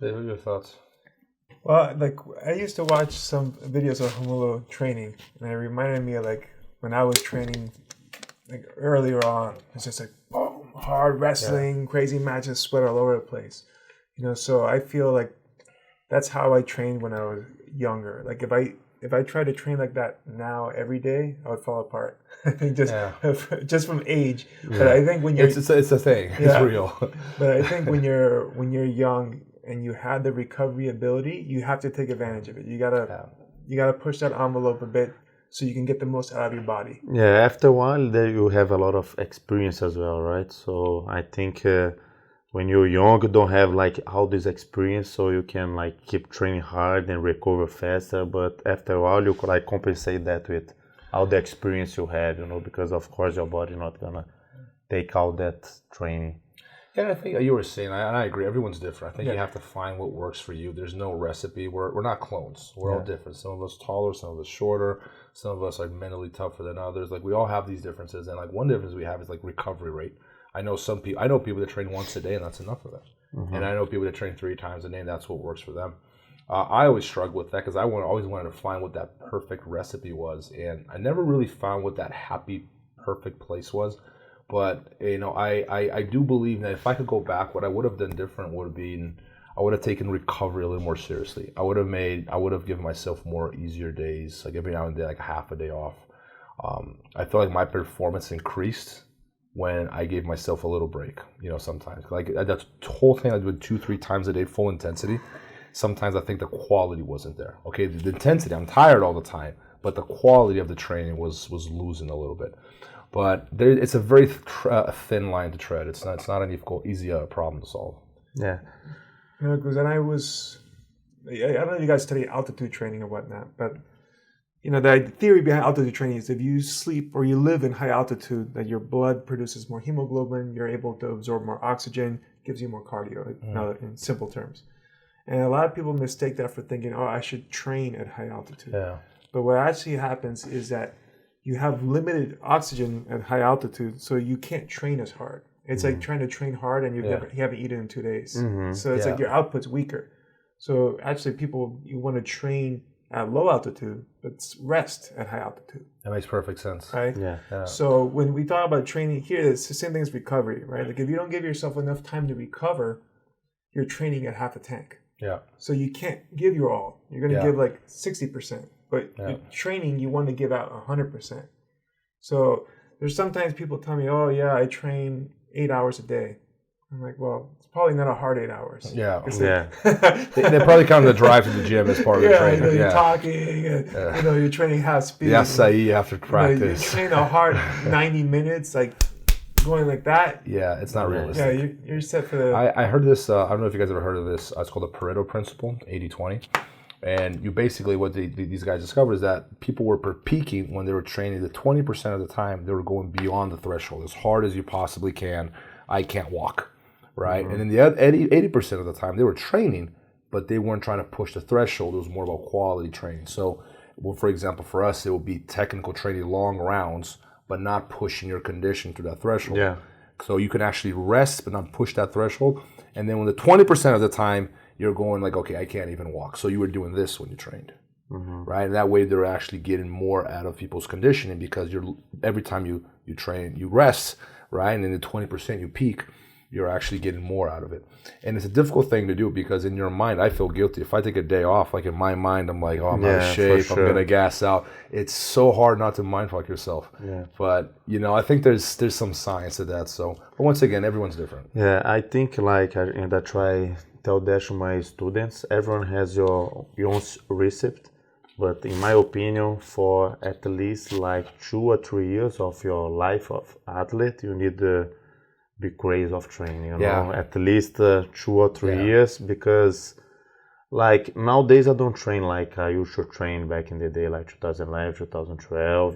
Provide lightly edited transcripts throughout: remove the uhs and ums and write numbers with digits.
Dave, what are your thoughts? Well, like I used to watch some videos of Romulo training, and it reminded me of like when I was training like earlier on. It's just like boom, hard wrestling, crazy matches, sweat all over the place. So I feel like that's how I trained when I was younger. Like if I try to train like that now every day, I would fall apart. I think just from age. Yeah. But I think when you're it's a thing. Yeah. It's real. But I think when you're young and you have the recovery ability, you have to take advantage of it. You gotta push that envelope a bit so you can get the most out of your body. Yeah, after a while, you have a lot of experience as well, right? So I think when you're young, you don't have like all this experience, so you can like keep training hard and recover faster. But after a while, you could like compensate that with all the experience you have, because of course your body not gonna take all that training. Yeah, I think you were saying, and I agree, everyone's different. I think you have to find what works for you. There's no recipe. We're not clones. We're all different. Some of us taller, some of us shorter, some of us are mentally tougher than others. Like we all have these differences, and like one difference we have is like recovery rate. I know people that train once a day, and that's enough for them. Mm-hmm. And I know people that train 3 times a day, and that's what works for them. I always struggle with that because I always wanted to find what that perfect recipe was, and I never really found what that happy, perfect place was. But I do believe that if I could go back, what I would have done different would have been I would have taken recovery a little more seriously. I would have given myself more easier days, like every now and then, like half a day off. I feel like my performance increased when I gave myself a little break. Sometimes like that whole thing I did 2-3 times a day, full intensity. Sometimes I think the quality wasn't there. Okay, the intensity, I'm tired all the time, but the quality of the training was losing a little bit. But it's a very thin line to tread. It's not an easy problem to solve. Yeah. Because then I don't know if you guys study altitude training or whatnot, but the theory behind altitude training is if you sleep or you live in high altitude, that your blood produces more hemoglobin, you're able to absorb more oxygen, gives you more cardio, in simple terms. And a lot of people mistake that for thinking, I should train at high altitude. Yeah. But what actually happens is that you have limited oxygen at high altitude, so you can't train as hard. It's like trying to train hard and you haven't eaten in 2 days. Mm-hmm. So it's like your output's weaker. So actually you want to train at low altitude, but rest at high altitude. That makes perfect sense. Right? Yeah. So when we talk about training here, it's the same thing as recovery, right? Like if you don't give yourself enough time to recover, you're training at half a tank. Yeah. So you can't give your all. You're going to give like 60%. But training, you want to give out 100%. So there's sometimes people tell me, I train 8 hours a day. I'm like, well, it's probably not a hard 8 hours. Yeah. They probably count the drive to the gym as part of the training. You're talking, and, you're training half speed. The acai after practice. You train a hard 90 minutes, like going like that. Yeah, it's not realistic. Yeah, you're set for the... I heard this, I don't know if you guys ever heard of this. It's called the Pareto principle, 80-20. And you basically, what these guys discovered is that people were peaking when they were training. The 20% of the time, they were going beyond the threshold as hard as you possibly can. I can't walk, right? Mm-hmm. And then the 80% of the time, they were training, but they weren't trying to push the threshold. It was more about quality training. So, for example, for us, it would be technical training, long rounds, but not pushing your condition to that threshold. Yeah. So you can actually rest, but not push that threshold. And then when the 20% of the time, you're going like, okay, I can't even walk. So you were doing this when you trained, right? And that way they're actually getting more out of people's conditioning because every time you train, you rest, right? And then the 20% you peak, you're actually getting more out of it. And it's a difficult thing to do because in your mind, I feel guilty. If I take a day off, like in my mind, I'm like, I'm out of shape, I'm going to gas out. It's so hard not to mind fuck yourself. Yeah. But, I think there's some science to that. So, but once again, everyone's different. Yeah, I think and I try tell that to my students, everyone has your own recipe, but in my opinion, for at least like 2 or 3 years of your life of athlete, you need to be crazy of training, at least 2 or 3 years, because like nowadays I don't train like I used to train back in the day, like 2011, 2012,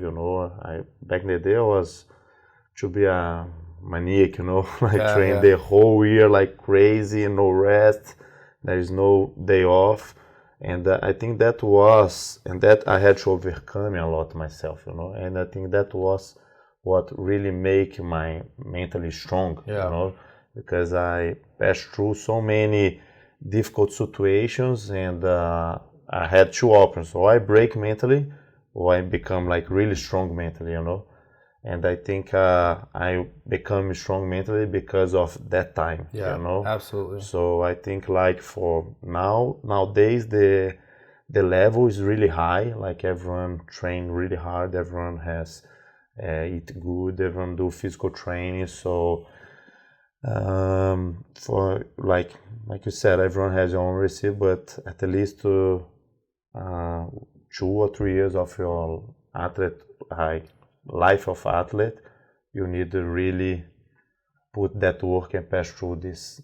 back in the day I was to be a maniac, train the whole year like crazy, no rest, there is no day off, and I think that I had to overcome a lot myself, and I think that was what really make my mentally strong, because I passed through so many difficult situations, and I had two options: or I break mentally, or I become like really strong mentally, you know. And I think I become strong mentally because of that time, you know. Absolutely. So I think like for nowadays the level is really high. Like everyone train really hard. Everyone has eat good. Everyone do physical training. So for like you said, everyone has your own recipe, but at least 2 or 3 years of your athlete life of athlete, you need to really put that work and pass through this